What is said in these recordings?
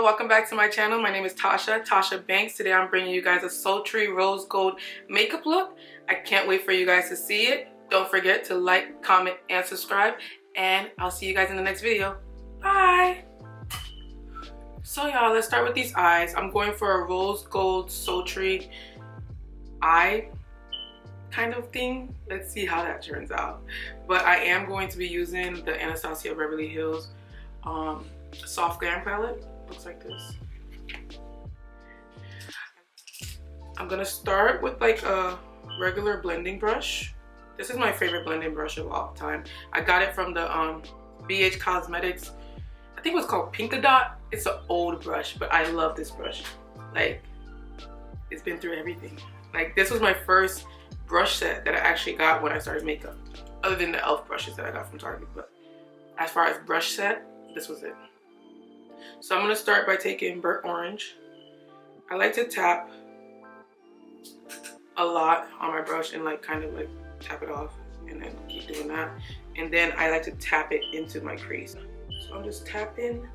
welcome back to my channel. My name is Tasha Banks. Today I'm bringing you guys a sultry rose gold makeup look. I can't wait for you guys to see it. Don't forget to like, comment, and subscribe, and I'll see you guys in the next video. Bye! So y'all, let's start with these eyes. I'm going for a rose gold sultry eye kind of thing. Let's see how that turns out. But I am going to be using the Anastasia Beverly Hills soft glam palette. Looks like this. I'm gonna start with like a regular blending brush. This is my favorite blending brush of all time. I got it from the BH Cosmetics. I think it was called Pinkadot. It's an old brush, but I love this brush. Like, it's been through everything. Like, this was my first brush set that I actually got when I started makeup, other than the e.l.f. brushes that I got from Target. But as far as brush set, this was it. So I'm gonna start by taking burnt orange. I like to tap a lot on my brush and like kind of like tap it off and then keep doing that. And then I like to tap it into my crease. So I'm just tapping,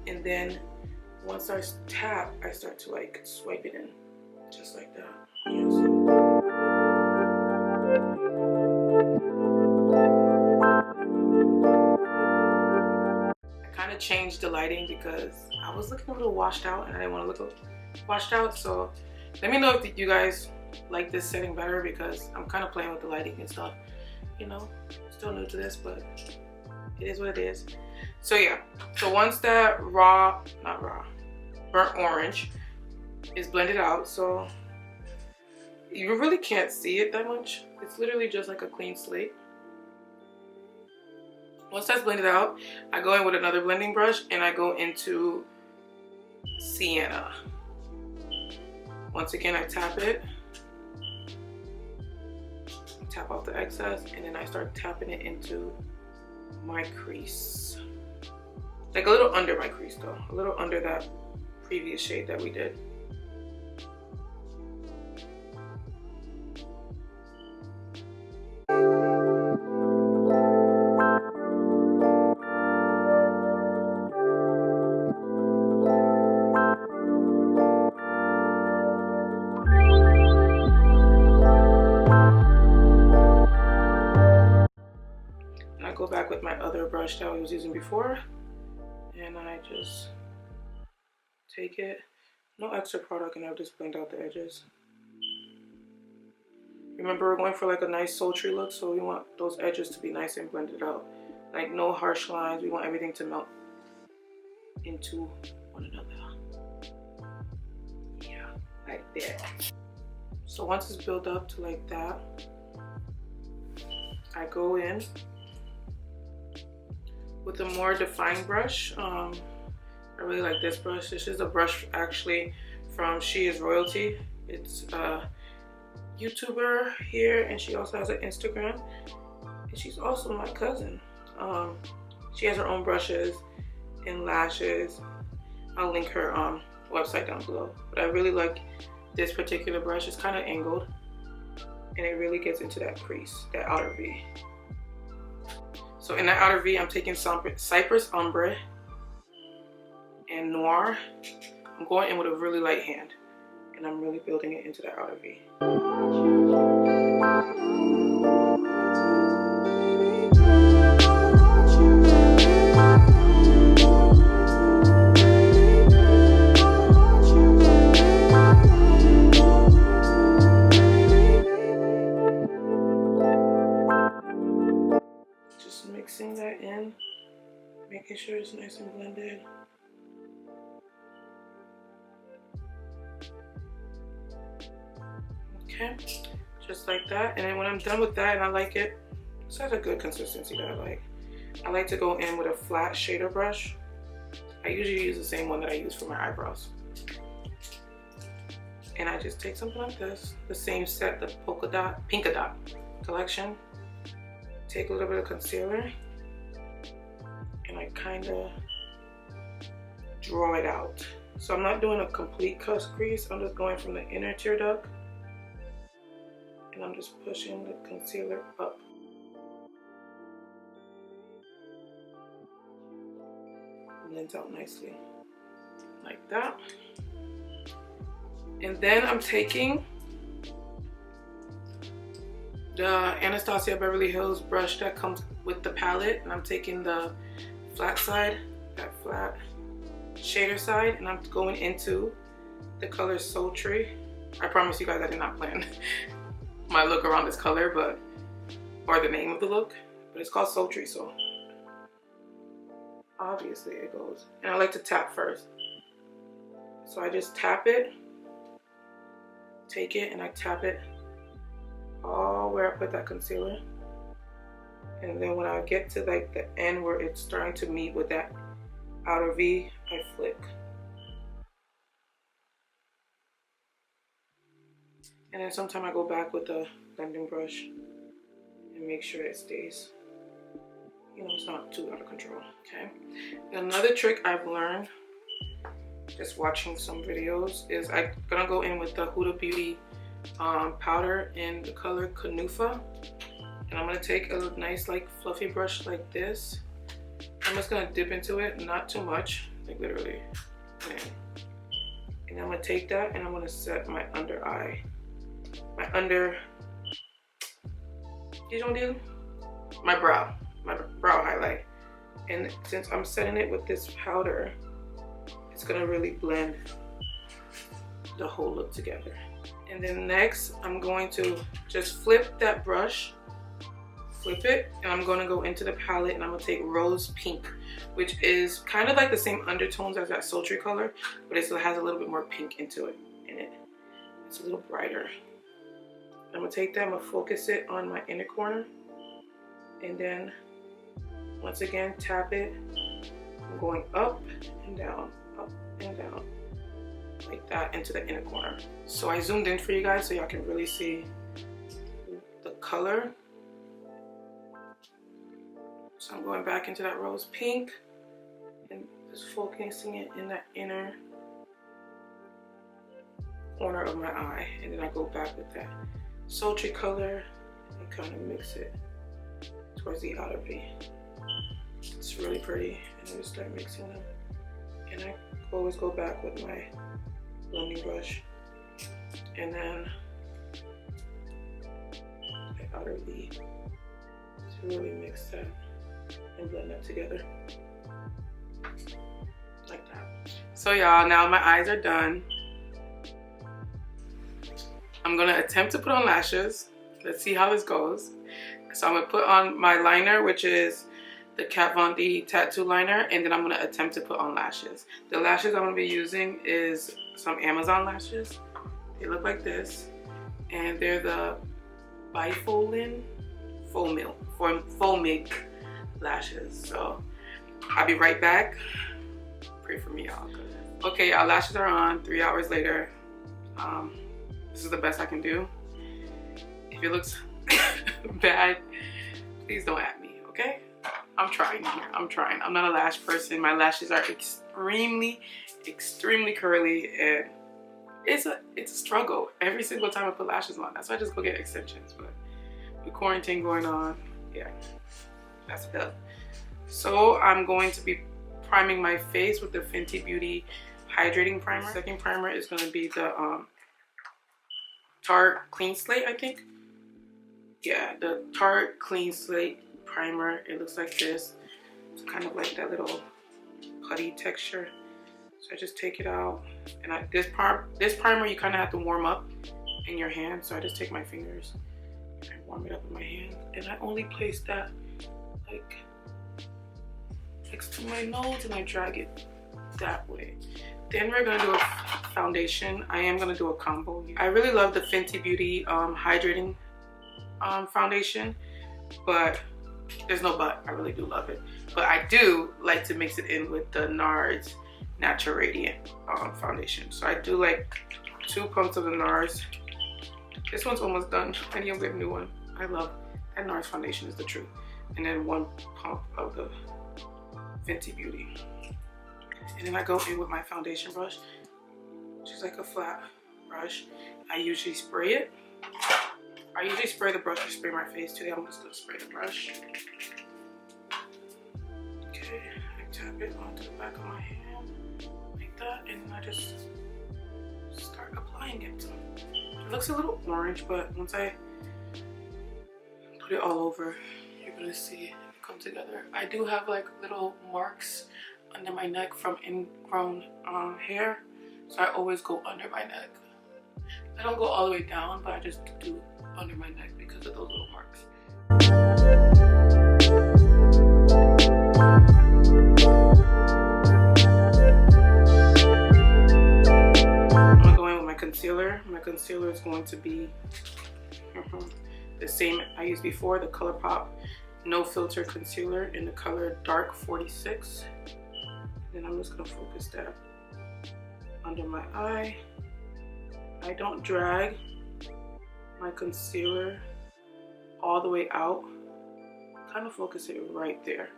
and then once I tap, I start to like swipe it in, just like that. Yes. Changed the lighting because I was looking a little washed out and I didn't want to look washed out. So let me know if you guys like this setting better, because I'm kind of playing with the lighting and stuff, you know. Still new to this, but it is what it is. So yeah, so once that burnt orange is blended out, so you really can't see it that much. It's literally just like a clean slate. Once that's blended out, I go in with another blending brush and I go into Sienna. Once again, I tap it, tap off the excess, and then I start tapping it into my crease. Like a little under my crease though, a little under that previous shade that we did. Go back with my other brush that I was using before, and I just take it, no extra product, and I'll just blend out the edges. Remember, we're going for like a nice sultry look, so we want those edges to be nice and blended out, like no harsh lines. We want everything to melt into one another. Yeah, like that. So once it's built up to like that, I go in with a more defined brush. I really like this brush. This is a brush actually from She Is Royalty. It's a YouTuber here, and she also has an Instagram, and she's also my cousin. She has her own brushes and lashes. I'll link her website down below. But I really like this particular brush. It's kind of angled, and it really gets into that crease, that outer V. So in that outer V, I'm taking Cyprus, Umber, and Noir. I'm going in with a really light hand, and I'm really building it into that outer V. Mixing that in, making sure it's nice and blended. Okay, just like that. And then when I'm done with that, and I like it, this has a good consistency that I like to go in with a flat shader brush. I usually use the same one that I use for my eyebrows. And I just take something like this, the same set, the Pinkadot collection. Take a little bit of concealer, and I kind of draw it out. So I'm not doing a complete cut crease. I'm just going from the inner tear duct, and I'm just pushing the concealer up. blends out nicely like that. And then I'm taking the Anastasia Beverly Hills brush that comes with the palette, and I'm taking the flat side, that flat shader side, and I'm going into the color Sultry. I promise you guys I did not plan my look around this color, but or the name of the look, but it's called Sultry, so obviously it goes. And I like to tap first, so I just tap it, take it, and I tap it all where I put that concealer. And then when I get to like the end where it's starting to meet with that outer V, I flick. And then sometimes I go back with the blending brush and make sure it stays, you know, it's not too out of control, okay? And another trick I've learned just watching some videos is I'm gonna go in with the Huda Beauty powder in the color Kunufa. And I'm gonna take a nice like fluffy brush like this. I'm just gonna dip into it, not too much, like literally. And I'm gonna take that and I'm gonna set my under eye. My brow highlight. And since I'm setting it with this powder, it's gonna really blend the whole look together. And then next, I'm going to just flip that brush, flip it, and I'm gonna go into the palette and I'm gonna take Rose Pink, which is kind of like the same undertones as that Sultry color, but it still has a little bit more pink into it in it. It's a little brighter. I'm gonna take that, I'm gonna focus it on my inner corner, and then once again tap it. I'm going up and down, like that into the inner corner. So I zoomed in for you guys so y'all can really see the color. So I'm going back into that Rose Pink and just focusing it in that inner corner of my eye, and then I go back with that Sultry color and kind of mix it towards the outer V. It's really pretty, and then just start mixing them. And I always go back with my blending brush, and then the outer V to really mix that and blend that together like that. So y'all, now my eyes are done. I'm gonna attempt to put on lashes. Let's see how this goes. So I'm gonna put on my liner, which is the Kat Von D tattoo liner, and then I'm gonna attempt to put on lashes. The lashes I'm gonna be using is some Amazon lashes. They look like this, and they're the bifolin faux milk lashes. So I'll be right back. Pray for me, y'all. Okay, y'all, lashes are on 3 hours later. This is the best I can do. If it looks bad, please don't at me, okay? I'm trying here, I'm trying. I'm not a lash person. My lashes are extremely curly, and it's a struggle every single time I put lashes on. That's why I just go get extensions, but with quarantine going on, yeah, that's it. So I'm going to be priming my face with the Fenty Beauty Hydrating Primer. The second primer is gonna be the Tarte Clean Slate, I think. Yeah, the Tarte Clean Slate primer. It looks like this. It's kind of like that little putty texture. So I just take it out, and this primer you kind of have to warm up in your hand. So I just take my fingers and warm it up in my hand, and I only place that like next to my nose, and I drag it that way. Then we're gonna do a foundation. I am gonna do a combo. I really love the Fenty Beauty Hydrating foundation, but there's no but. I really do love it. But I do like to mix it in with the NARS Natural Radiant foundation. So I do like 2 pumps of the NARS. This one's almost done. I need to get a new one. I love that NARS foundation, is the truth. And then 1 pump of the Fenty Beauty. And then I go in with my foundation brush, which is like a flat brush. I usually spray it. I usually spray the brush or spray my face. Today I'm just gonna spray the brush. Okay, I tap tap it onto the back of my hand like that, and then I just start applying it. It looks a little orange, but once I put it all over, you're gonna see it come together. I do have like little marks under my neck from ingrown hair, so I always go under my neck. I don't go all the way down, but I just do under my neck because of those little marks. I'm gonna go in with my concealer. My concealer is going to be the same I used before, the Colourpop No Filter Concealer in the color Dark 46. Then I'm just gonna focus that under my eye. I don't drag my concealer all the way out. Kind of focus it right there.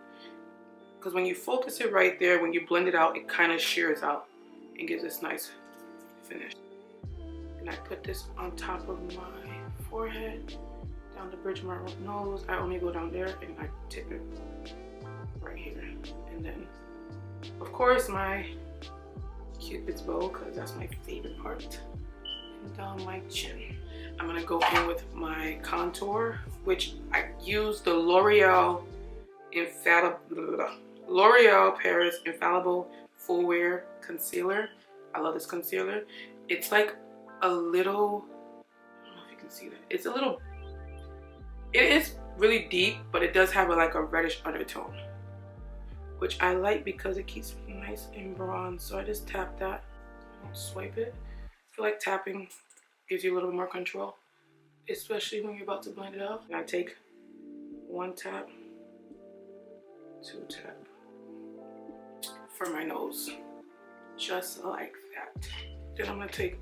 Because when you focus it right there, when you blend it out, it kind of shears out and gives this nice finish. And I put this on top of my forehead, down the bridge of my nose. I only go down there and I tip it right here. And then, of course, my Cupid's bow, because that's my favorite part. Down my chin. I'm gonna go in with my contour, which I use the L'Oreal Paris Infallible Full Wear Concealer. I love this concealer. It's like a little, I don't know if you can see that. It's a little, it is really deep, but it does have like a reddish undertone, which I like because it keeps me nice and bronze. So I just tap that, I don't swipe it. I feel like tapping gives you a little more control, especially when you're about to blend it out. And I take one tap, two tap for my nose, just like that. Then I'm gonna take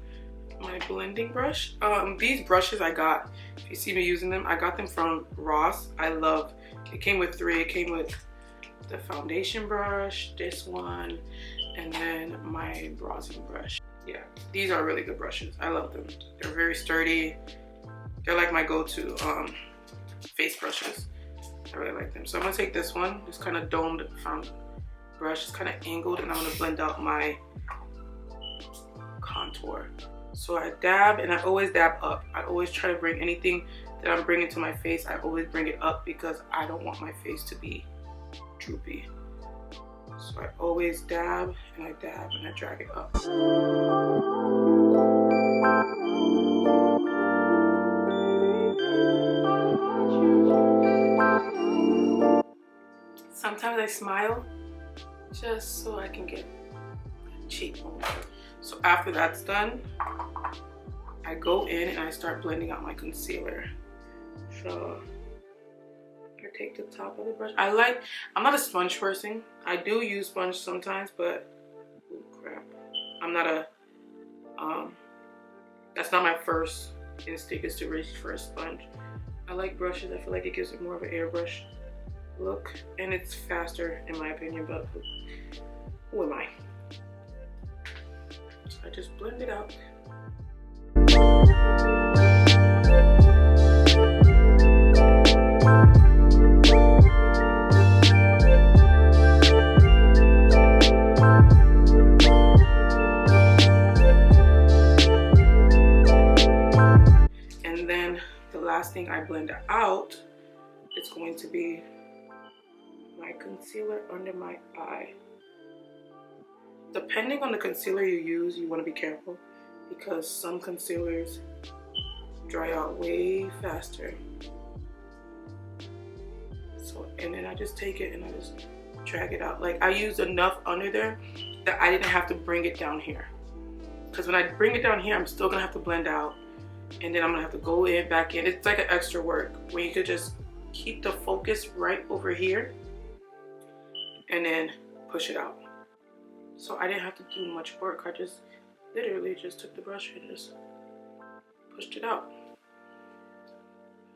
my blending brush. These brushes I got, if you see me using them, I got them from Ross. I love, it came with 3. It came with the foundation brush, this one, and then my bronzing brush. Yeah, these are really good brushes. I love them. They're very sturdy. They're like my go-to face brushes. I really like them. So I'm gonna take this one, this kind of domed brush. It's kind of angled, and I'm gonna blend out my contour. So I dab, and I always dab up. I always try to bring anything that I'm bringing to my face, I always bring it up because I don't want my face to be droopy. So I always dab and I drag it up. Sometimes I smile just so I can get cheekbone. So after that's done, I go in and I start blending out my concealer. So I take the top of the brush. I'm not a sponge person. I do use sponge sometimes, but oh crap. I'm not a, that's not my first instinct, is to reach for a sponge. I like brushes. I feel like it gives it more of an airbrush look, and it's faster in my opinion, but who am I? So I just blend it out. And then the last thing I blend out is going to be my concealer under my eye. Depending on the concealer you use, you want to be careful because some concealers dry out way faster. So, and then I just take it and I just drag it out. Like I used enough under there that I didn't have to bring it down here. Because when I bring it down here, I'm still gonna have to blend out, and then I'm gonna have to go in, back in. It's like an extra work where you could just keep the focus right over here and then push it out. So I didn't have to do much work. I just literally just took the brush and just pushed it out.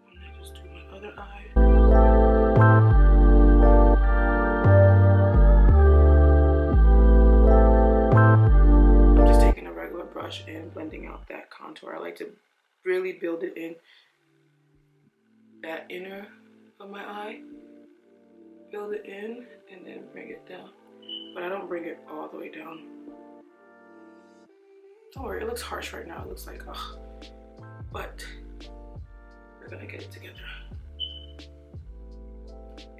And I just do my other eye. I'm just taking a regular brush and blending out that contour. I like to really build it in that inner of my eye. Build it in and then bring it down. but I don't bring it all the way down. Don't worry, it looks harsh right now. It looks like, ugh. But we're gonna get it together.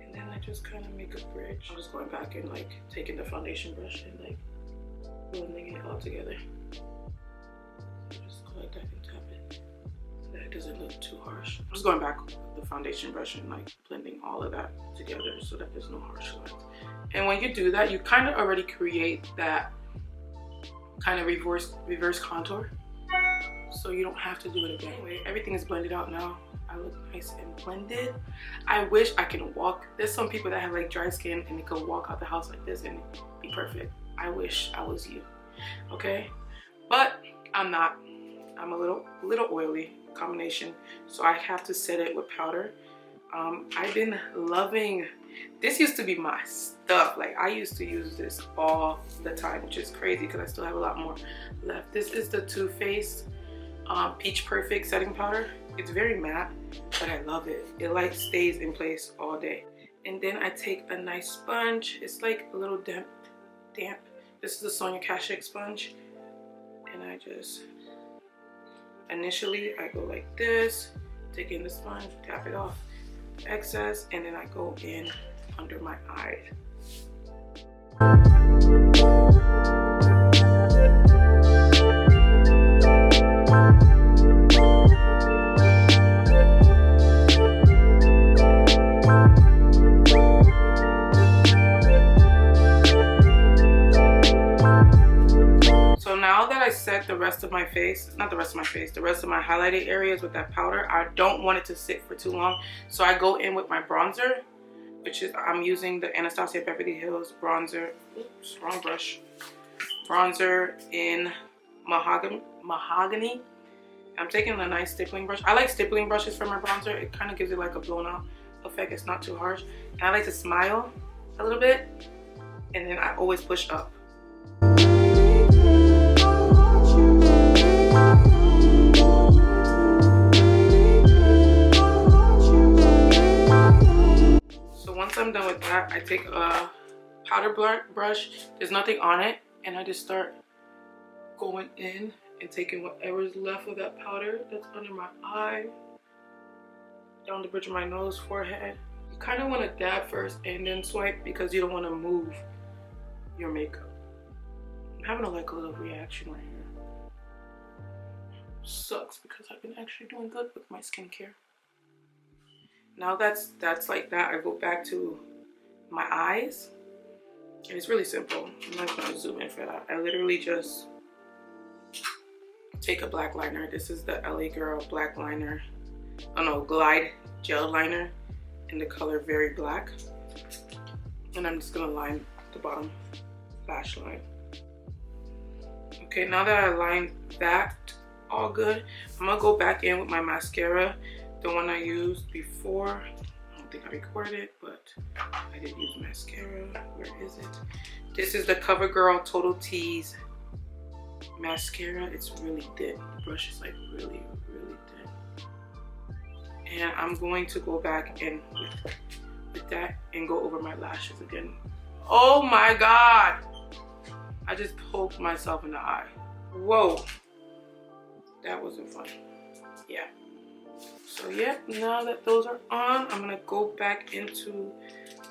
And then I just kind of make a bridge. I'm just going back and like taking the foundation brush and like blending it all together. So just go like that and tap it so that it doesn't look too harsh. I'm just going back with the foundation brush and like blending all of that together so that there's no harsh lines. And when you do that, you kind of already create that kind of reverse contour, so you don't have to do it again. Anyway, everything is blended out now. I look nice and blended. I wish I can walk. There's some people that have like dry skin and they could walk out the house like this and be perfect. I wish I was you, okay? But I'm not. I'm a little oily combination, so I have to set it with powder. I've been loving, this used to be my stuff. Like I used to use this all the time, which is crazy because I still have a lot more left. This is the Too Faced Peach Perfect setting powder. It's very matte, but I love it. It like stays in place all day. And then I take a nice sponge. It's like a little damp. This is the Sonia Kashuk sponge. And I just, initially I go like this, take in the sponge, tap it off excess, and then I go in under my eyes. So now that I set the rest of my face, not the rest of my face, the rest of my highlighted areas with that powder, I don't want it to sit for too long. So I go in with my bronzer, which is, I'm using the Anastasia Beverly Hills bronzer. Oops, wrong brush. Bronzer in mahogany. I'm taking a nice stippling brush. I like stippling brushes for my bronzer. It kind of gives it like a blown out effect. It's not too harsh. And I like to smile a little bit. And then I always push up. Once I'm done with that, I take a powder brush, there's nothing on it, and I just start going in and taking whatever's left of that powder that's under my eye, down the bridge of my nose, forehead. You kind of want to dab first and then swipe because you don't want to move your makeup. I'm having like a little reaction right here. Sucks because I've been actually doing good with my skincare. Now that's like that, I go back to my eyes, and it's really simple. I'm not gonna zoom in for that. I literally just take a black liner. This is the LA Girl black liner. Oh no, Glide gel liner in the color Very Black. And I'm just gonna line the bottom lash line. Okay, now that I lined that all good, I'm gonna go back in with my mascara. The one I used before, I don't think I recorded it, but I did use mascara. Where is it? This is the Covergirl Total Tease mascara. It's really thin. The brush is like really thin. And I'm going to go back in with that and go over my lashes again. Oh my God! I just poked myself in the eye. Whoa. That wasn't fun. Yeah. So yeah, now that those are on, I'm gonna go back into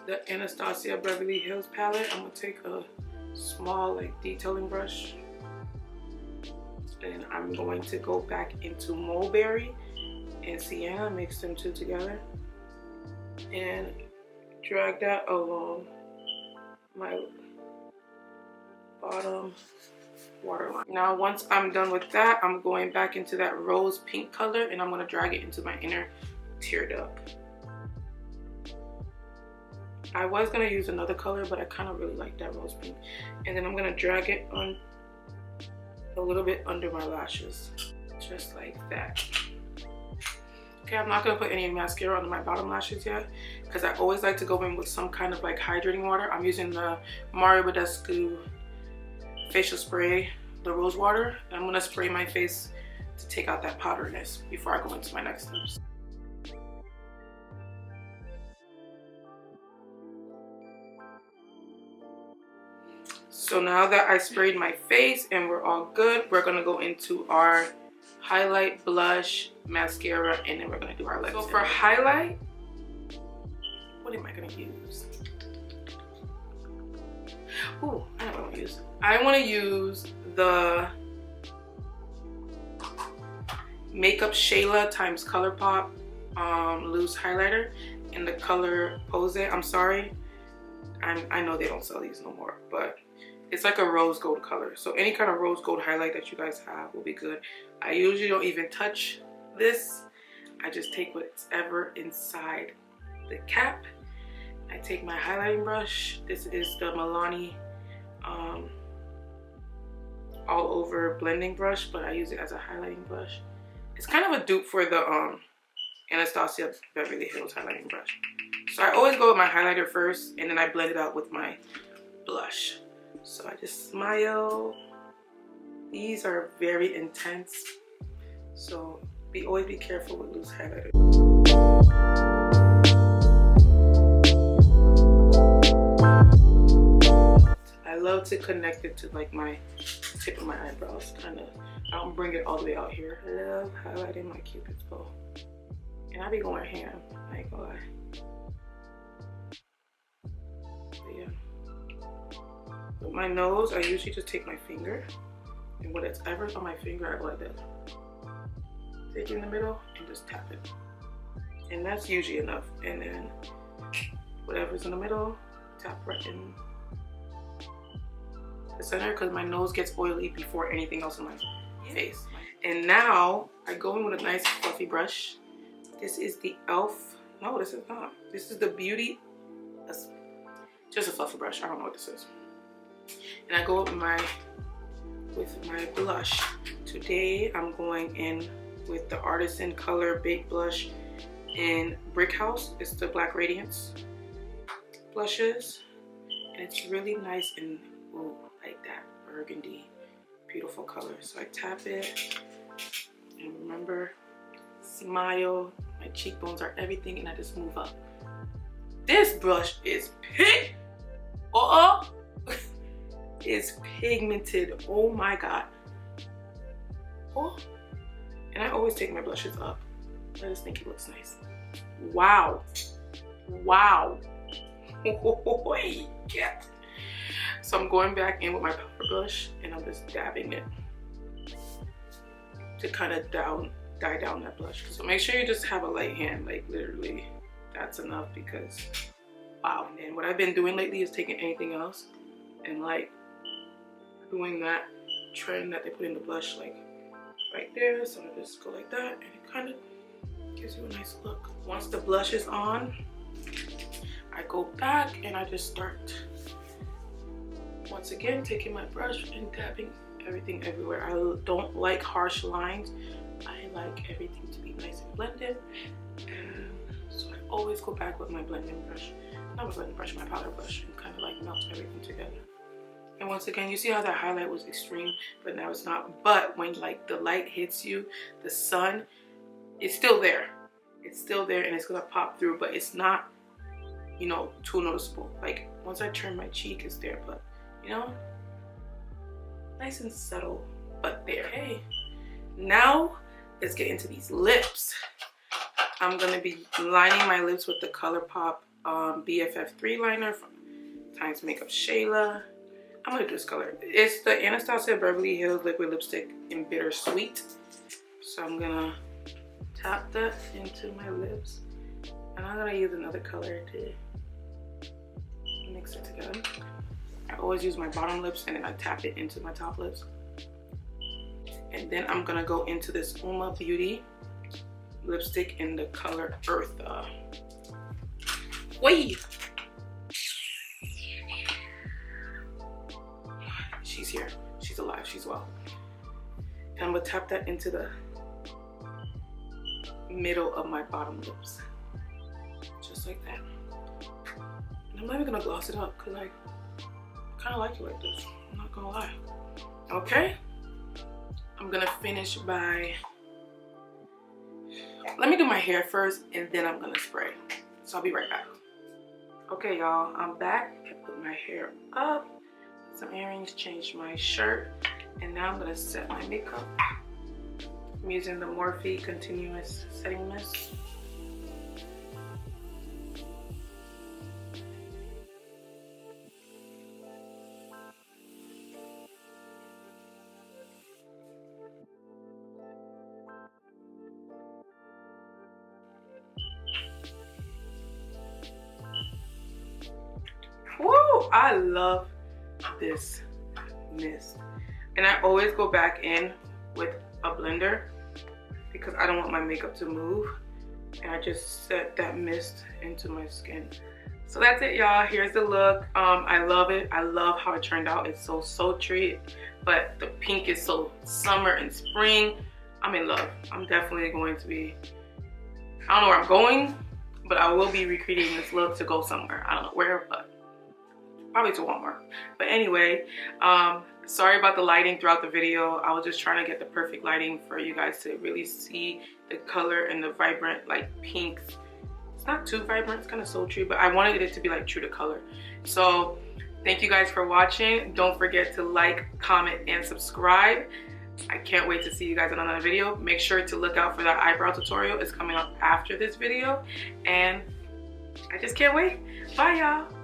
the Anastasia Beverly Hills palette. I'm gonna take a small like detailing brush, and I'm going to go back into Mulberry and Sienna, mix them two together, and drag that along my bottom waterline. Now once I'm done with that, I'm going back into that rose pink color, and I'm going to drag it into my inner tear duct. I was going to use another color, but I kind of really like that rose pink. And then I'm going to drag it on a little bit under my lashes, just like that. Okay, I'm not going to put any mascara under my bottom lashes yet, because I always like to go in with some kind of like hydrating water. I'm using the Mario Badescu facial spray, the rose water, and I'm gonna spray my face to take out that powderiness before I go into my next steps. So now that I sprayed my face and we're all good, we're gonna go into our highlight, blush, mascara, and then we're gonna do our lips. So for highlight, what am I gonna use? Ooh, I know what I wanna use. I wanna use the Makeup Shayla times Colourpop loose highlighter in the color Pose. I'm sorry, I know they don't sell these no more, but it's like a rose gold color. So any kind of rose gold highlight that you guys have will be good. I usually don't even touch this. I just take whatever inside the cap. I take my highlighting brush. This is the Milani all over blending brush, but I use it as a highlighting brush. It's kind of a dupe for the Anastasia Beverly Hills highlighting brush. So I always go with my highlighter first, and then I blend it out with my blush. So I just smile. These are very intense, so always be careful with loose highlighters. I love to connect it to like my tip of my eyebrows, kind of. I don't bring it all the way out here. I love highlighting my Cupid's bow, and I be going ham. I ain't gonna lie. But yeah. With my nose, I usually just take my finger, and whatever's on my finger, I go like this. Take it in the middle and just tap it. And that's usually enough. And then whatever's in the middle, tap right in the center, because my nose gets oily before anything else in my face. And now I go in with a nice fluffy brush. This is the e.l.f. No, this is not. This is the Beauty. That's just a fluffy brush. I don't know what this is. And I go with my blush. Today I'm going in with the Artisan Color Baked Blush in Brick House. It's the Black Radiance blushes, and it's really nice and ooh, like that burgundy, beautiful color. So I tap it, and remember, smile. My cheekbones are everything, and I just move up. This brush is pink. It's pigmented. Oh my god. Oh. And I always take my blushes up. I just think it looks nice. Wow. Wow. Yeah. So I'm going back in with my powder brush, and I'm just dabbing it to kind of dye down that blush. So make sure you just have a light hand, like literally that's enough, because wow. And what I've been doing lately is taking anything else and like doing that trend that they put in the blush, like right there. So I just go like that, and it kind of gives you a nice look. Once the blush is on, I go back and I just start once again taking my brush and dabbing everything everywhere. I don't like harsh lines. I like everything to be nice and blended, and so I always go back with my blending brush, not my blending brush, my powder brush, and kind of like melt everything together. And once again, you see how that highlight was extreme, but now it's not. But when like the light hits you, the sun, it's still there. It's still there, and it's gonna pop through, but it's not, you know, too noticeable. Like once I turn my cheek, it's there, but you know, nice and subtle, but there. Okay, now let's get into these lips. I'm gonna be lining my lips with the Colourpop BFF3 liner from times Makeup Shayla. I'm gonna do this color. It's the Anastasia Beverly Hills liquid lipstick in Bittersweet. So I'm gonna tap that into my lips, and I'm gonna use another color to mix it together. I always use my bottom lips, and then I tap it into my top lips. And then I'm gonna go into this Umber Beauty lipstick in the color Earth. Wait! She's here. She's alive. She's well. And I'm gonna tap that into the middle of my bottom lips. Just like that. And I'm not even gonna gloss it up, because I kind of like it like this. I'm not gonna lie. Okay? I'm gonna finish by... Let me do my hair first, and then I'm gonna spray. So I'll be right back. Okay, y'all. I'm back. I put my hair up. some earrings, changed my shirt, and now I'm gonna set my makeup. I'm using the Morphe Continuous Setting Mist. Woo! I love this mist. And I always go back in with a blender because I don't want my makeup to move. And I just set that mist into my skin. So that's it, y'all. Here's the look. I love it. I love how it turned out. It's so sultry, but the pink is so summer and spring. I'm in love. I'm definitely going to be, I don't know where I'm going, but I will be recreating this look to go somewhere. I don't know where, but probably to Walmart. But anyway, sorry about the lighting throughout the video. I was just trying to get the perfect lighting for you guys to really see the color and the vibrant like pinks. It's not too vibrant, it's kind of sultry, but I wanted it to be like true to color. So thank you guys for watching. Don't forget to like, comment, and subscribe. I can't wait to see you guys in another video. Make sure to look out for that eyebrow tutorial. It's coming up after this video, and I just can't wait. Bye, y'all.